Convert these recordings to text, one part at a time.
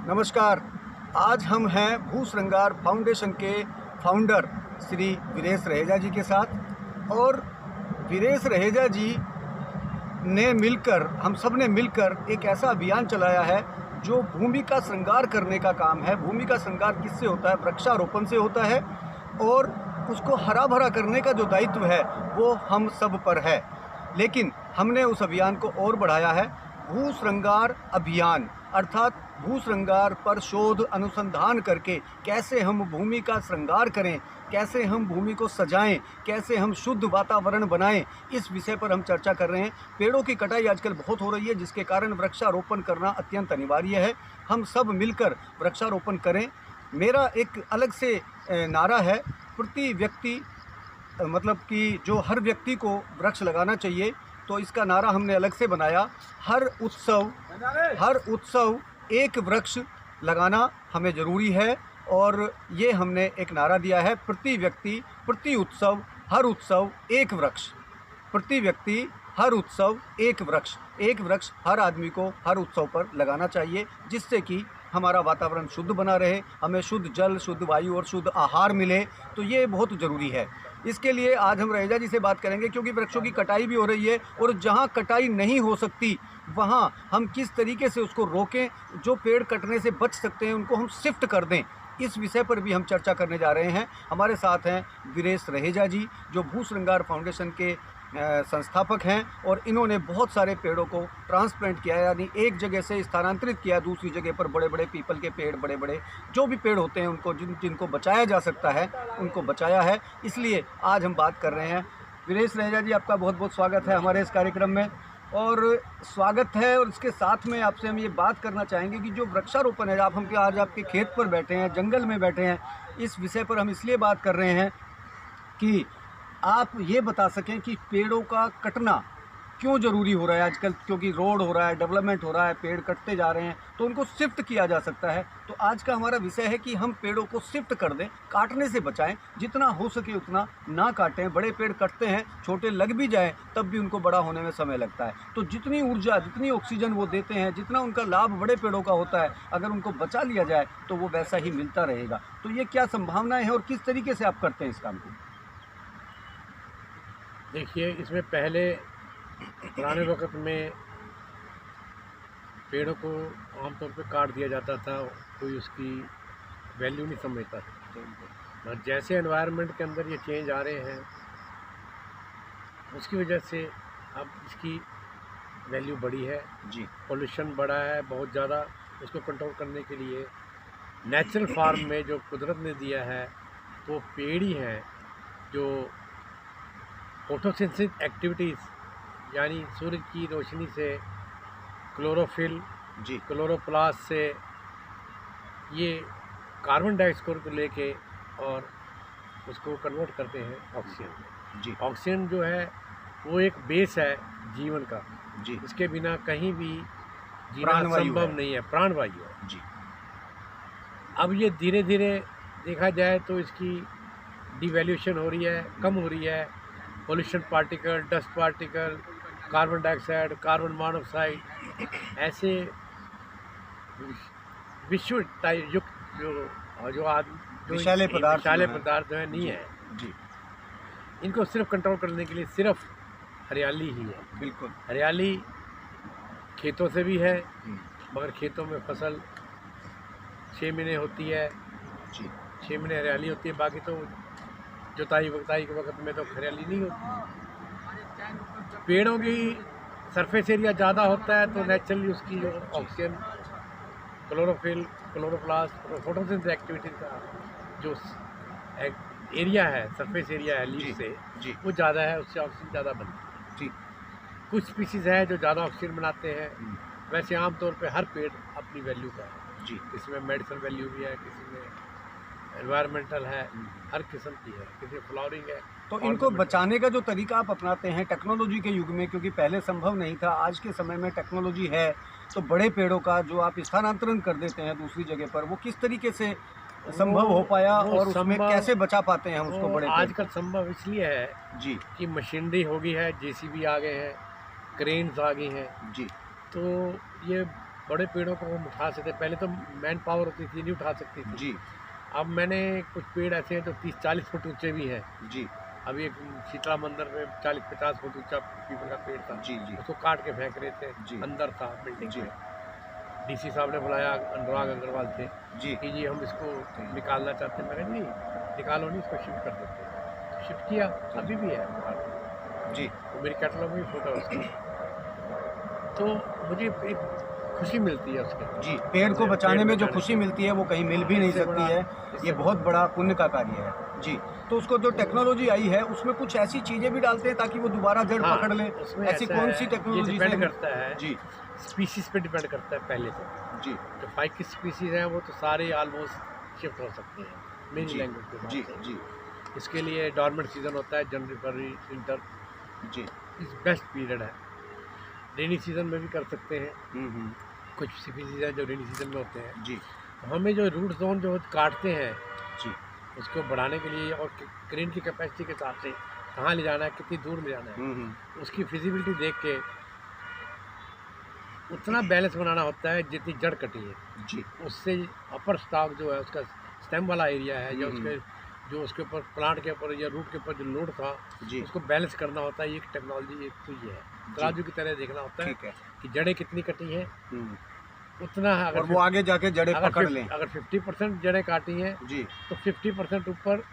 नमस्कार। आज हम हैं भू श्रृंगार फाउंडेशन के फाउंडर श्री वीरेश रहेजा जी के साथ, और वीरेश रहेजा जी ने मिलकर, हम सब ने मिलकर एक ऐसा अभियान चलाया है जो भूमि का श्रृंगार करने का काम है। भूमि का श्रृंगार किससे होता है? वृक्षारोपण से होता है, और उसको हरा भरा करने का जो दायित्व है वो हम सब पर है। लेकिन हमने उस अभियान को और बढ़ाया है। भू श्रृंगार अभियान अर्थात भू श्रृंगार पर शोध अनुसंधान करके कैसे हम भूमि का श्रृंगार करें, कैसे हम भूमि को सजाएं, कैसे हम शुद्ध वातावरण बनाएं, इस विषय पर हम चर्चा कर रहे हैं। पेड़ों की कटाई आजकल बहुत हो रही है, जिसके कारण वृक्षारोपण करना अत्यंत अनिवार्य है। हम सब मिलकर वृक्षारोपण करें। मेरा एक अलग से नारा है, प्रति व्यक्ति मतलब कि जो हर व्यक्ति को वृक्ष लगाना चाहिए। तो इसका नारा हमने अलग से बनाया, हर उत्सव एक वृक्ष लगाना हमें ज़रूरी है। और ये हमने एक नारा दिया है, प्रति व्यक्ति प्रति उत्सव हर उत्सव एक वृक्ष। प्रति व्यक्ति हर उत्सव एक वृक्ष। एक वृक्ष हर आदमी को हर उत्सव पर लगाना चाहिए, जिससे कि हमारा वातावरण शुद्ध बना रहे, हमें शुद्ध जल, शुद्ध वायु और शुद्ध आहार मिले। तो ये बहुत ज़रूरी है। इसके लिए आज हम रहेजा जी से बात करेंगे, क्योंकि वृक्षों की कटाई भी हो रही है, और जहाँ कटाई नहीं हो सकती वहाँ हम किस तरीके से उसको रोकें, जो पेड़ कटने से बच सकते हैं उनको हम शिफ्ट कर दें। इस विषय पर भी हम चर्चा करने जा रहे हैं। हमारे साथ हैं वीरेश रहेजा जी, जो भू श्रृंगार फाउंडेशन के संस्थापक हैं, और इन्होंने बहुत सारे पेड़ों को ट्रांसप्लांट किया, यानी एक जगह से स्थानांतरित किया दूसरी जगह पर। बड़े बड़े पीपल के पेड़, बड़े बड़े जो भी पेड़ होते हैं उनको जिनको बचाया जा सकता है उनको बचाया है। इसलिए आज हम बात कर रहे हैं। वीरेश रहेजा जी, आपका बहुत बहुत स्वागत है हमारे इस कार्यक्रम में। और स्वागत है, और इसके साथ में आपसे हम ये बात करना चाहेंगे कि जो वृक्षारोपण है, हम आज आपके खेत पर बैठे हैं, जंगल में बैठे हैं। इस विषय पर हम इसलिए बात कर रहे हैं कि आप ये बता सकें कि पेड़ों का कटना क्यों ज़रूरी हो रहा है आजकल, क्योंकि रोड हो रहा है, डेवलपमेंट हो रहा है, पेड़ कटते जा रहे हैं, तो उनको शिफ्ट किया जा सकता है। तो आज का हमारा विषय है कि हम पेड़ों को शिफ्ट कर दें, काटने से बचाएं, जितना हो सके उतना ना काटें। बड़े पेड़ कटते हैं, छोटे लग भी जाएं तब भी उनको बड़ा होने में समय लगता है। तो जितनी ऊर्जा, जितनी ऑक्सीजन वो देते हैं, जितना उनका लाभ बड़े पेड़ों का होता है, अगर उनको बचा लिया जाए तो वो वैसा ही मिलता रहेगा। तो ये क्या संभावनाएँ हैं और किस तरीके से आप करते हैं इस काम को? देखिए, इसमें पहले पुराने वक़्त में पेड़ों को आमतौर पे काट दिया जाता था, कोई उसकी वैल्यू नहीं समझता था। और जैसे एनवायरनमेंट के अंदर ये चेंज आ रहे हैं, उसकी वजह से अब इसकी वैल्यू बढ़ी है जी। पोल्यूशन बढ़ा है बहुत ज़्यादा। उसको कंट्रोल करने के लिए नेचुरल फार्म में जो कुदरत ने दिया है वो पेड़ ही हैं, जो फोटोसिंथेसिस एक्टिविटीज़ यानी सूरज की रोशनी से क्लोरोफिल जी, क्लोरोप्लास्ट से ये कार्बन डाइऑक्साइड को लेके और उसको कन्वर्ट करते हैं ऑक्सीजन जी, ऑक्सीजन जो है वो एक बेस है जीवन का। जी। इसके बिना कहीं भी जीना प्राणवायु संभव है। नहीं है, प्राणवायु है। जी, अब ये धीरे धीरे देखा जाए तो इसकी डिवैल्यूएशन हो रही है, कम हो रही है। Pollution particle, dust particle, carbon dioxide, carbon monoxide, ऐसे विश्व युक्त जो विषैले पदार्थ जो है नहीं है। जी, इनको सिर्फ कंट्रोल करने के लिए सिर्फ हरियाली ही है। बिल्कुल। हरियाली खेतों से भी है, हम्म, मगर खेतों में फसल 6 महीने होती है। जी, 6 महीने हरियाली होती है, बाकी तो जुताई वगताई के वक्त में तो हरियाली नहीं होती। पेड़ों की सरफेस एरिया ज़्यादा होता है तो नेचुरली उसकी जो oxygen, chlorophyll, chloroplast, photosynthesis activity का जो एरिया है, सरफेस एरिया है लीफ से, जी, वो ज़्यादा है, उससे ऑक्सीजन ज़्यादा बनती है। जी, कुछ स्पीसीज़ है जो ज़्यादा ऑक्सीजन बनाते हैं। हम्म, वैसे आमतौर पे हर पेड़ अपनी वैल्यू का है। जी, किसी में मेडिसिनल वैल्यू भी है, किसी में एनवायरमेंटल है, हर किस्म की है, किसी में फ्लावरिंग है। तो इनको बचाने का जो तरीका आप अपनाते हैं टेक्नोलॉजी के युग में, क्योंकि पहले संभव नहीं था, आज के समय में टेक्नोलॉजी है, तो बड़े पेड़ों का जो आप स्थानांतरण कर देते हैं दूसरी जगह पर, वो किस तरीके से संभव हो पाया, और उसमें कैसे बचा पाते हैं हम उसको? बड़े आजकल संभव इसलिए है जी, कि मशीनरी हो गई है, जेसीबी आ गए हैं, क्रेन्स आ गई हैं, जी, तो ये बड़े पेड़ों को हम उठा सकते, पहले तो मैन पावर होती थी, नहीं उठा सकती थी। जी अब मैंने कुछ पेड़ ऐसे हैं जो 30-40 फुट ऊंचे भी हैं। जी अभी एक शीतला मंदिर में 40-50 फुट ऊंचा पीपल का पेड़ था, जी जी उसको काट के फेंक रहे थे, जी अंदर था बिल्डिंग जी में। डीसी साहब ने बुलाया, अनुराग अग्रवाल थे जी कि जी हम इसको निकालना चाहते हैं। मैंने नहीं निकालो, नहीं इसको शिफ्ट कर देते हैं। तो शिफ्ट किया, अभी भी है जी तो मेरी कैटलॉग में भी फोटो है उसका। तो मुझे एक खुशी मिलती है उसके, जी, पेड़ को बचाने में जो बचाने खुशी से। मिलती है वो कहीं मिल भी नहीं इससे सकती बड़ा- है। इससे ये बहुत बड़ा पुण्य का कार्य है। जी, तो उसको जो टेक्नोलॉजी आई है उसमें कुछ ऐसी चीज़ें भी डालते हैं ताकि वो दोबारा जड़ हाँ, पकड़ ले। उसमें ऐसी ऐसा कौन है, सी ये टेक्नोलॉजी डिपेंड से? करता है, जी स्पीसीज पे डिपेंड करता है पहले तो। जी जो 5 की स्पीसीज हैं वो तो सारे ऑलमोस्ट शिफ्ट हो सकते हैं मेरी जी लैंग्वेज के जी हिसाब से। जी इसके लिए डॉर्मेंट सीजन होता है, जनवरी फरवरी विंटर जी इस बेस्ट पीरियड है। रेनी सीजन में भी कर सकते हैं, हम्म, कुछ स्पीसीज हैं जो रेनी सीजन में होते हैं। जी तो हमें जो रूट जोन जो काटते हैं जी उसको बढ़ाने के लिए और क्रेन की कैपेसिटी के हिसाब से कहाँ ले जाना है, कितनी दूर ले जाना है, उसकी फिजिबिलिटी देख के उतना बैलेंस बनाना होता है जितनी जड़ कटी है। जी उससे अपर स्टॉक जो है उसका स्टेम वाला एरिया है या हम्म, उसके जो उसके ऊपर प्लांट के ऊपर या रूट के ऊपर जो लोड था जी उसको बैलेंस करना होता है। ये एक टेक्नोलॉजी, एक तो ये है तराजू की तरह देखना होता है ठीक है। कि जड़ें कितनी कटी हैं, हम्म, उतना अगर और वो आगे जाके जड़ें पकड़ लें। अगर 50% जड़ें काटी हैं जी तो 50% ऊपर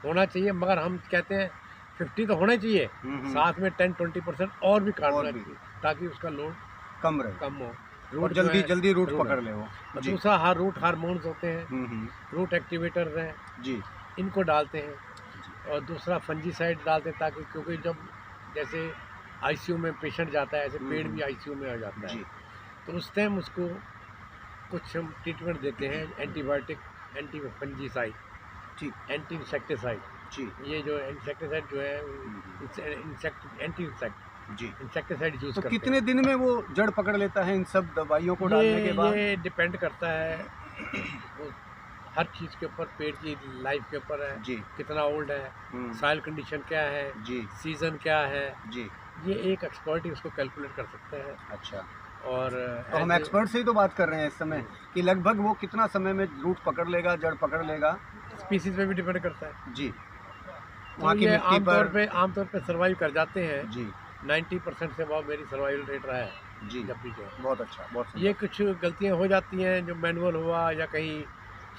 होना चाहिए, मगर हम कहते हैं 50 तो होना चाहिए, साथ में 10-20% और भी काटना और भी। चाहिए ताकि उसका लोड कम रहे कम हो। और रूट जो जल्दी है, जल्दी रूट रूट पकड़ है। ले वो। और जी दूसरा हर रूट हार्मोन्स होते हैं, रूट एक्टिवेटर्स हैं, जी इनको डालते हैं। और दूसरा फंजीसाइड डालते हैं ताकि, क्योंकि जब जैसे आईसीयू में पेशेंट जाता है ऐसे पेड़ भी आईसीयू में आ जाता है, जी तो उस टाइम उसको कुछ हम ट्रीटमेंट देते हैं, एंटीबायोटिक, एंटी फंजीसाइड, ठीक एंटी इंसेक्टिसाइड। जी ये जो इंसेक्टिसाइड जो है एंटी जी इंसेक्टिसाइड यूज तो करते कितने दिन में वो जड़ पकड़ लेता है इन सब दवाइयों को हैं। डालने के बाद? ये डिपेंड करता है वो हर चीज़ के ऊपर, पेड़ की लाइफ के ऊपर है, जी कितना ओल्ड है, सॉइल कंडीशन क्या है, जी सीजन क्या है, जी ये एक एक्सपर्ट ही उसको कैलकुलेट कर सकता है। अच्छा, और तो हम एक्सपर्ट से ही तो बात कर रहे हैं इस समय कि लगभग वो कितना समय में रूट पकड़ लेगा, जड़ पकड़ लेगा। स्पीसीज पे भी डिपेंड करता है। जी तो वहाँ की ये मिट्टी पर। आमतौर पे सर्वाइव कर जाते हैं। जी 90% से बहुत मेरी सर्वाइवल रेट रहा है जी जब भी जो है। बहुत अच्छा, बहुत सुंदर। ये कुछ गलतियां हो जाती हैं जो मैनुअल हुआ या कहीं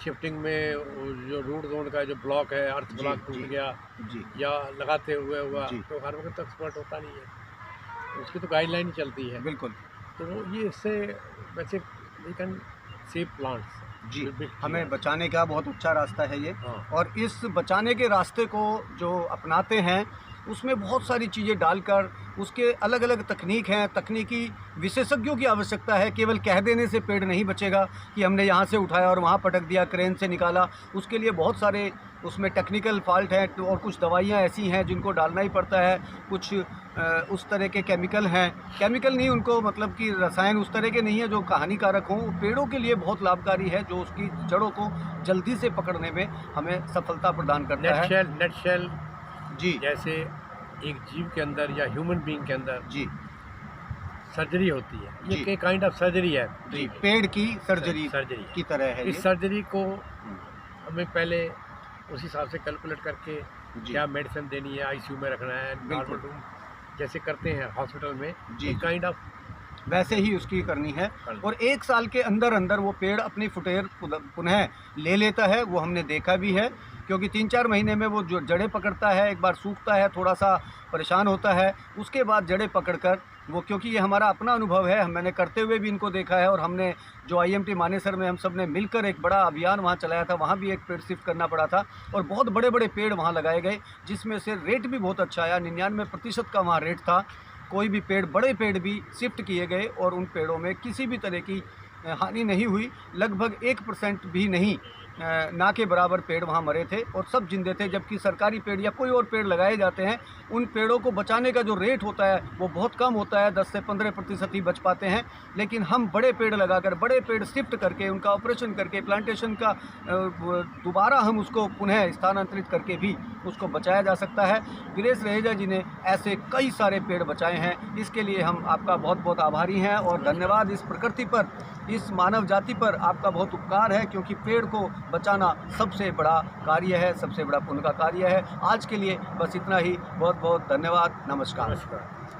शिफ्टिंग में वो जो रूट जोन का जो ब्लॉक है, अर्थ जी, ब्लॉक टूट जी। गया जी या लगाते हुए हुआ, जी। तो हर वक्त एक्सपर्ट होता नहीं है, उसकी तो गाइडलाइन ही चलती है। बिल्कुल तो ये इससे वैसे वी कैन सेव प्लांट्स। जी, हमें बचाने का बहुत अच्छा रास्ता है ये। हाँ। और इस बचाने के रास्ते को जो अपनाते हैं उसमें बहुत सारी चीज़ें डालकर उसके अलग अलग तकनीक हैं, तकनीकी विशेषज्ञों की आवश्यकता है। केवल कह देने से पेड़ नहीं बचेगा कि हमने यहाँ से उठाया और वहाँ पटक दिया, क्रेन से निकाला। उसके लिए बहुत सारे उसमें टेक्निकल फॉल्ट हैं और कुछ दवाइयाँ ऐसी हैं जिनको डालना ही पड़ता है। कुछ उस तरह के केमिकल हैं, केमिकल नहीं उनको, मतलब कि रसायन उस तरह के नहीं है जो हानिकारक हों। पेड़ों के लिए बहुत लाभकारी है, जो उसकी जड़ों को जल्दी से पकड़ने में हमें सफलता प्रदान करता है। नेट शेल जी जैसे एक जीव के अंदर या ह्यूमन बीइंग के अंदर जी सर्जरी होती है, ये जी। एक काइंड ऑफ सर्जरी है। जी, पेड़ की सर्जरी सर्जरी की तरह है इस ये। सर्जरी को हमें पहले उस हिसाब से कैलकुलेट करके जी क्या मेडिसिन देनी है, आईसीयू में रखना है, बिल्कुल। नॉर्मल रूम जैसे करते हैं हॉस्पिटल में, जी, एक काइंड ऑफ वैसे ही उसकी करनी है। और 1 साल के अंदर अंदर वो पेड़ अपनी फुटेर पुनः ले लेता है। वो हमने देखा भी है, क्योंकि 3-4 महीने में वो जो जड़ें पकड़ता है, एक बार सूखता है, थोड़ा सा परेशान होता है, उसके बाद जड़ें पकड़कर वो, क्योंकि ये हमारा अपना अनुभव है, मैंने करते हुए भी इनको देखा है। और हमने जो IMT मानेसर में हम सब ने मिलकर एक बड़ा अभियान वहाँ चलाया था, वहाँ भी एक पेड़ शिफ्ट करना पड़ा था और बहुत बड़े बड़े पेड़ वहाँ लगाए गए, जिसमें से रेट भी बहुत अच्छा आया। 99% का वहाँ रेट था। कोई भी पेड़, बड़े पेड़ भी शिफ्ट किए गए और उन पेड़ों में किसी भी तरह की हानि नहीं हुई, लगभग 1% भी नहीं, ना के बराबर पेड़ वहाँ मरे थे और सब जिंदे थे। जबकि सरकारी पेड़ या कोई और पेड़ लगाए जाते हैं, उन पेड़ों को बचाने का जो रेट होता है वो बहुत कम होता है, 10 से 15% ही बच पाते हैं। लेकिन हम बड़े पेड़ लगाकर, बड़े पेड़ शिफ्ट करके, उनका ऑपरेशन करके, प्लांटेशन का दोबारा हम उसको पुनः स्थानांतरित करके भी उसको बचाया जा सकता है। वीरेश रहेजा जी ने ऐसे कई सारे पेड़ बचाए हैं, इसके लिए हम आपका बहुत बहुत आभारी हैं और धन्यवाद। इस प्रकृति पर, इस मानव जाति पर आपका बहुत उपकार है, क्योंकि पेड़ को बचाना सबसे बड़ा कार्य है, सबसे बड़ा पुण्य का कार्य है। आज के लिए बस इतना ही। बहुत बहुत धन्यवाद। नमस्कार। नमस्कार।